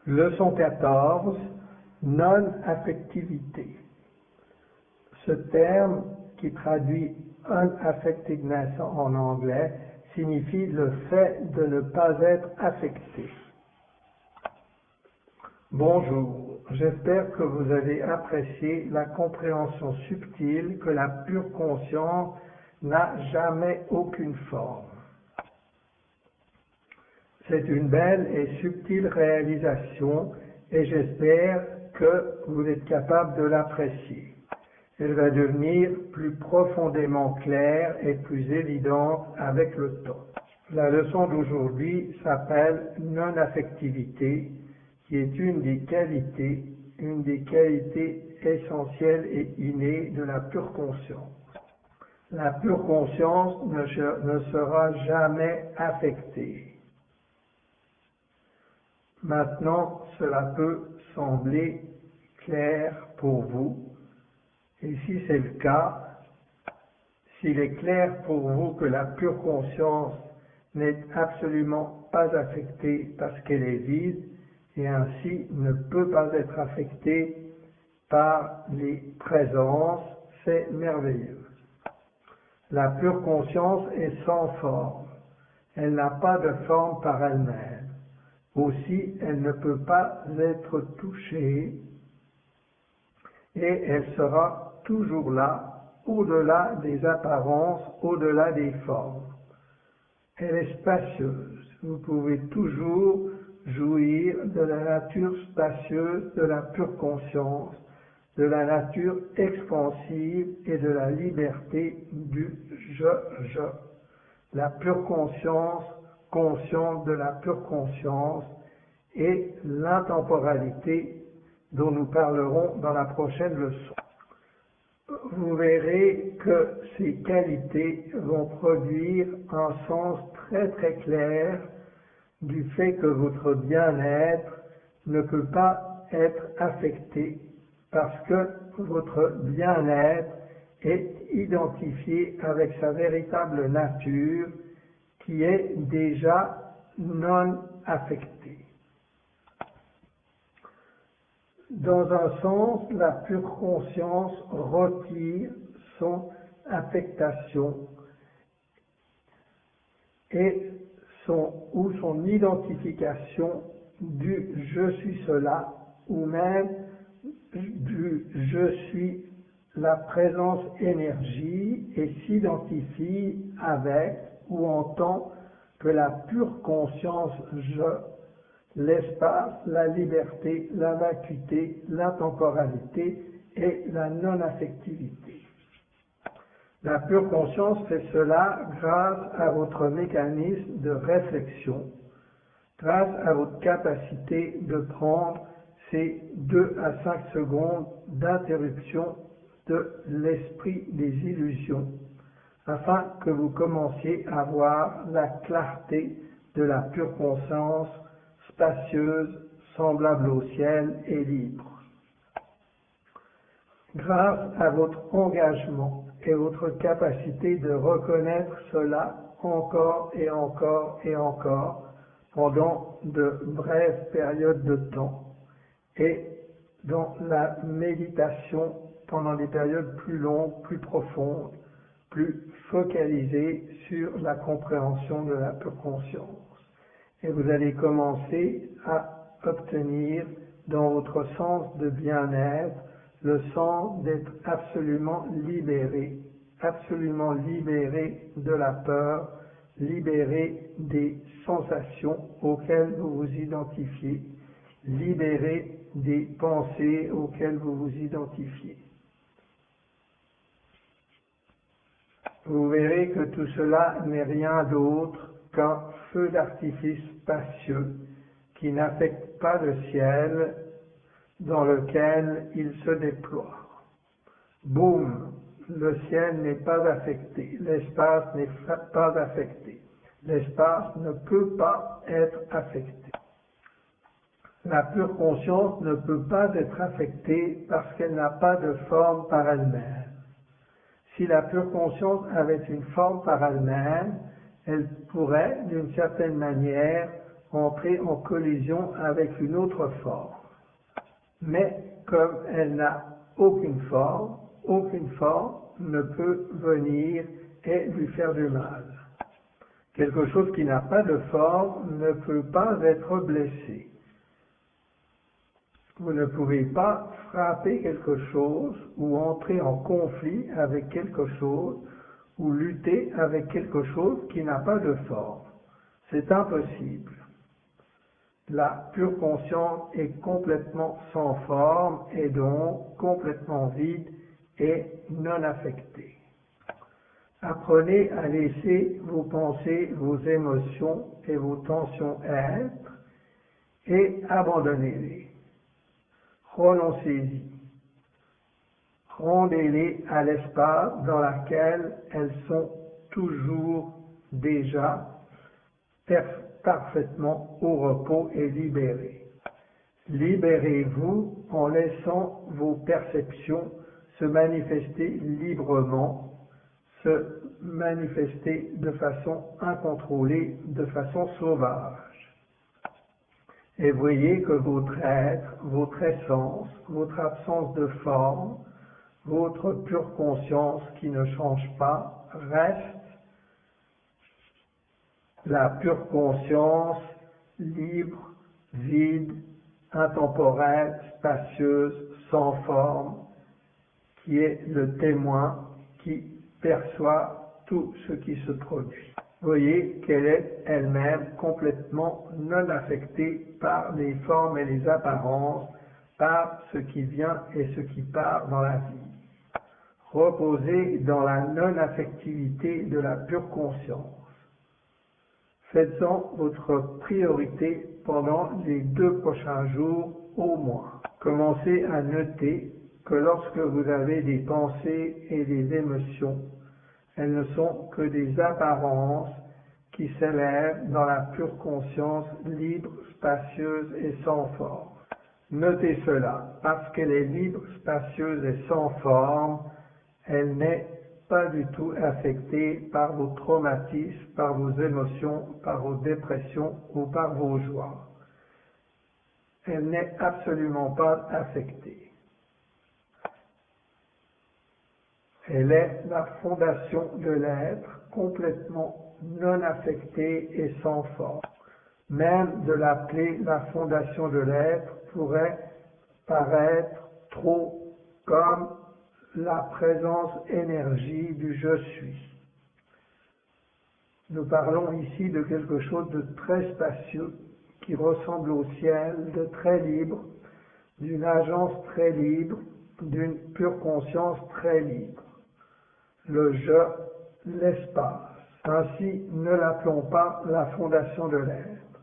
Leçon 14, non-affectivité. Ce terme, qui traduit unaffectedness en anglais, signifie le fait de ne pas être affecté. Bonjour, j'espère que vous avez apprécié la compréhension subtile que la pure conscience n'a jamais aucune forme. C'est une belle et subtile réalisation et j'espère que vous êtes capable de l'apprécier. Elle va devenir plus profondément claire et plus évidente avec le temps. La leçon d'aujourd'hui s'appelle non-affectivité, qui est une des qualités essentielles et innées de la pure conscience. La pure conscience ne sera jamais affectée. Maintenant, cela peut sembler clair pour vous, et si c'est le cas, s'il est clair pour vous que la pure conscience n'est absolument pas affectée parce qu'elle est vide, et ainsi ne peut pas être affectée par les présences, c'est merveilleux. La pure conscience est sans forme, elle n'a pas de forme par elle-même. Aussi, elle ne peut pas être touchée et elle sera toujours là, au-delà des apparences, au-delà des formes. Elle est spacieuse. Vous pouvez toujours jouir de la nature spacieuse de la pure conscience, de la nature expansive et de la liberté du je. La pure conscience, consciente de la pure conscience, et l'intemporalité dont nous parlerons dans la prochaine leçon. Vous verrez que ces qualités vont produire un sens très très clair du fait que votre bien-être ne peut pas être affecté parce que votre bien-être est identifié avec sa véritable nature qui est déjà non affectée. Dans un sens, la pure conscience retire son affectation et son identification du je suis cela ou même du je suis la présence énergie et s'identifie avec ou en tant que la pure conscience je, l'espace, la liberté, la vacuité, l'intemporalité et la non-affectivité. La pure conscience fait cela grâce à votre mécanisme de réflexion, grâce à votre capacité de prendre ces 2 à 5 secondes d'interruption de l'esprit des illusions, afin que vous commenciez à voir la clarté de la pure conscience spacieuse, semblable au ciel et libre. Grâce à votre engagement et votre capacité de reconnaître cela encore et encore et encore pendant de brèves périodes de temps et dans la méditation pendant des périodes plus longues, plus profondes, plus focalisées sur la compréhension de la pure conscience. Et vous allez commencer à obtenir dans votre sens de bien-être le sens d'être absolument libéré de la peur, libéré des sensations auxquelles vous vous identifiez, libéré des pensées auxquelles vous vous identifiez. Vous verrez que tout cela n'est rien d'autre qu'un feu d'artifice spacieux qui n'affecte pas le ciel dans lequel il se déploie. Boum, le ciel n'est pas affecté, l'espace n'est pas affecté, l'espace ne peut pas être affecté. La pure conscience ne peut pas être affectée parce qu'elle n'a pas de forme par elle-même. Si la pure conscience avait une forme par elle-même, elle pourrait, d'une certaine manière, entrer en collision avec une autre forme. Mais comme elle n'a aucune forme ne peut venir et lui faire du mal. Quelque chose qui n'a pas de forme ne peut pas être blessé. Vous ne pouvez pas frapper quelque chose ou entrer en conflit avec quelque chose ou lutter avec quelque chose qui n'a pas de forme. C'est impossible. La pure conscience est complètement sans forme et donc complètement vide et non affectée. Apprenez à laisser vos pensées, vos émotions et vos tensions être et abandonnez-les. Renoncez-y. Rendez-les à l'espace dans lequel elles sont toujours déjà parfaitement au repos et libérées. Libérez-vous en laissant vos perceptions se manifester librement, se manifester de façon incontrôlée, de façon sauvage. Et voyez que votre être, votre essence, votre absence de forme, votre pure conscience qui ne change pas, reste la pure conscience libre, vide, intemporelle, spacieuse, sans forme, qui est le témoin qui perçoit tout ce qui se produit. Voyez qu'elle est elle-même complètement non affectée par les formes et les apparences, par ce qui vient et ce qui part dans la vie. Reposez dans la non-affectivité de la pure conscience. Faites-en votre priorité pendant les 2 prochains jours au moins. Commencez à noter que lorsque vous avez des pensées et des émotions, elles ne sont que des apparences qui s'élèvent dans la pure conscience libre, spacieuse et sans forme. Notez cela, parce qu'elle est libre, spacieuse et sans forme, elle n'est pas du tout affectée par vos traumatismes, par vos émotions, par vos dépressions ou par vos joies. Elle n'est absolument pas affectée. Elle est la fondation de l'être, complètement non affectée et sans forme. Même de l'appeler la fondation de l'être pourrait paraître trop comme la présence énergie du je suis. Nous parlons ici de quelque chose de très spacieux qui ressemble au ciel, de très libre, d'une agence très libre, d'une pure conscience très libre. Le je, l'espace. Ainsi, ne l'appelons pas la fondation de l'être.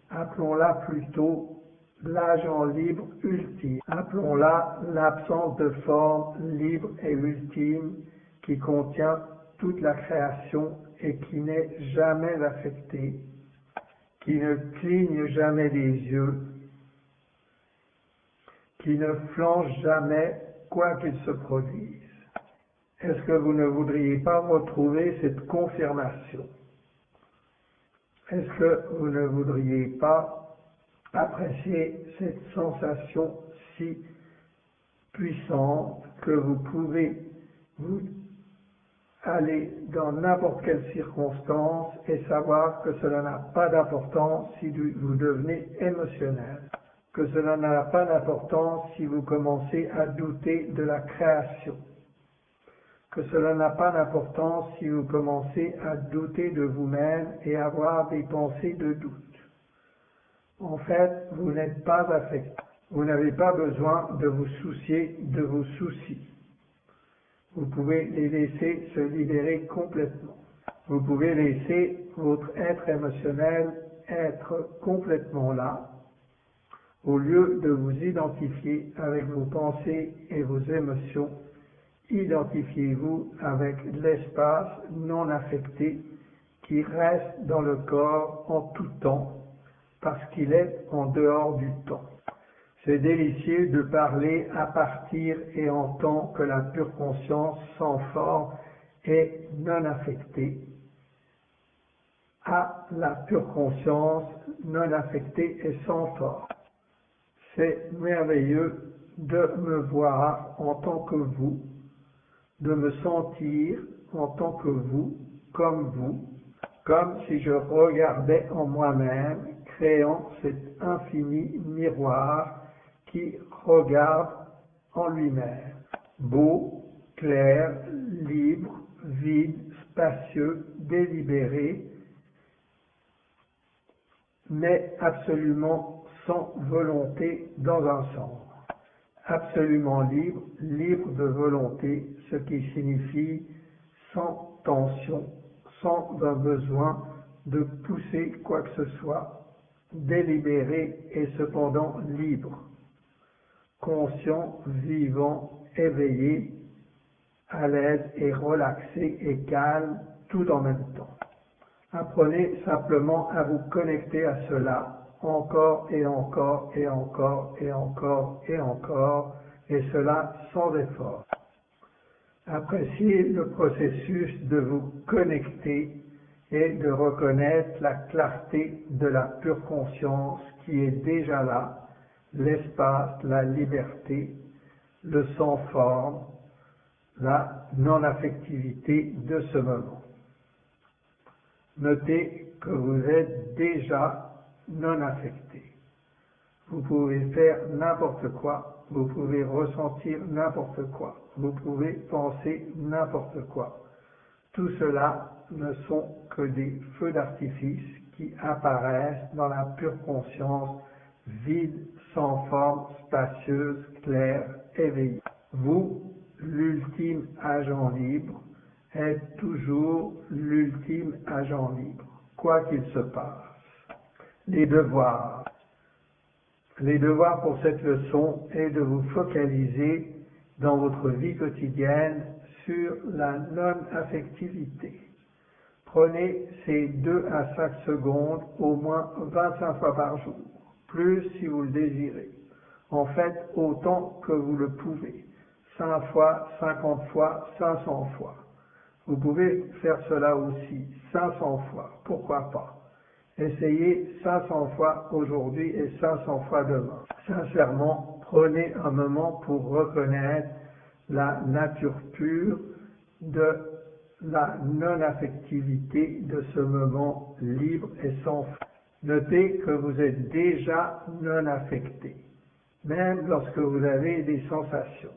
Appelons-la plutôt l'agent libre ultime. Appelons-la l'absence de forme libre et ultime qui contient toute la création et qui n'est jamais affectée, qui ne cligne jamais des yeux, qui ne flanche jamais quoi qu'il se produise. Est-ce que vous ne voudriez pas retrouver cette confirmation? Est-ce que vous ne voudriez pas apprécier cette sensation si puissante que vous pouvez vous aller dans n'importe quelle circonstance et savoir que cela n'a pas d'importance si vous devenez émotionnel, que cela n'a pas d'importance si vous commencez à douter de la création, que cela n'a pas d'importance si vous commencez à douter de vous-même et avoir des pensées de doute. En fait, vous n'êtes pas affecté. Vous n'avez pas besoin de vous soucier de vos soucis. Vous pouvez les laisser se libérer complètement. Vous pouvez laisser votre être émotionnel être complètement là, au lieu de vous identifier avec vos pensées et vos émotions. Identifiez-vous avec l'espace non affecté qui reste dans le corps en tout temps, parce qu'il est en dehors du temps. C'est délicieux de parler à partir et en tant que la pure conscience sans forme et non affectée, à la pure conscience non affectée et sans forme. C'est merveilleux de me voir en tant que vous, de me sentir en tant que vous, comme si je regardais en moi-même, créant cet infini miroir qui regarde en lui-même. Beau, clair, libre, vide, spacieux, délibéré, mais absolument sans volonté dans un sens. Absolument libre, libre de volonté, ce qui signifie sans tension, sans un besoin de pousser quoi que ce soit, délibéré et cependant libre, conscient, vivant, éveillé, à l'aise et relaxé et calme tout en même temps. Apprenez simplement à vous connecter à cela, encore et encore et encore et encore et encore, et cela sans effort. Appréciez le processus de vous connecter et de reconnaître la clarté de la pure conscience qui est déjà là, l'espace, la liberté, le sans forme, la non-affectivité de ce moment. Notez que vous êtes déjà non affecté. Vous pouvez faire n'importe quoi, vous pouvez ressentir n'importe quoi, vous pouvez penser n'importe quoi. Tout cela ne sont que des feux d'artifice qui apparaissent dans la pure conscience, vide, sans forme, spacieuse, claire, éveillée. Vous, l'ultime agent libre, êtes toujours l'ultime agent libre, quoi qu'il se passe. Les devoirs. Les devoirs pour cette leçon est de vous focaliser dans votre vie quotidienne sur la non-affectivité. Prenez ces 2 à 5 secondes au moins 25 fois par jour, plus si vous le désirez. En fait, autant que vous le pouvez, 5 fois, 50 fois, 500 fois. Vous pouvez faire cela aussi 500 fois, pourquoi pas. Essayez 500 fois aujourd'hui et 500 fois demain. Sincèrement, prenez un moment pour reconnaître la nature pure de la non-affectivité de ce moment libre et sans fin. Notez que vous êtes déjà non affecté, même lorsque vous avez des sensations.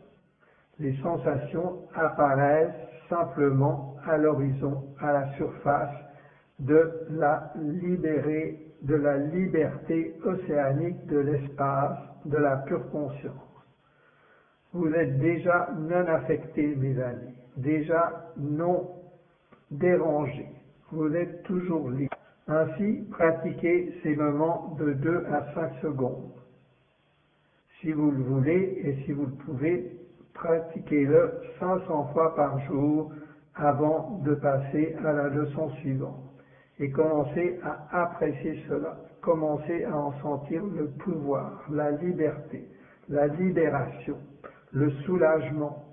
Les sensations apparaissent simplement à l'horizon, à la surface de la liberté océanique de l'espace, de la pure conscience. Vous êtes déjà non affecté, mes amis, déjà non dérangé. Vous êtes toujours libre. Ainsi, pratiquez ces moments de 2 à 5 secondes. Si vous le voulez et si vous le pouvez, pratiquez-le 500 fois par jour avant de passer à la leçon suivante. Et commencez à apprécier cela. Commencez à en sentir le pouvoir, la liberté, la libération, le soulagement,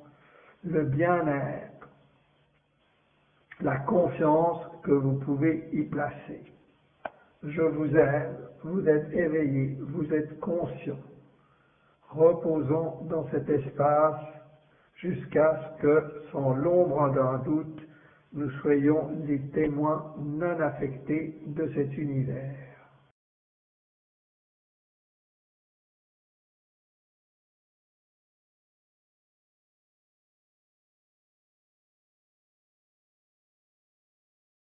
le bien-être, la confiance que vous pouvez y placer. Je vous aime, vous êtes éveillé, vous êtes conscient. Reposons dans cet espace jusqu'à ce que, sans l'ombre d'un doute, nous soyons les témoins non affectés de cet univers.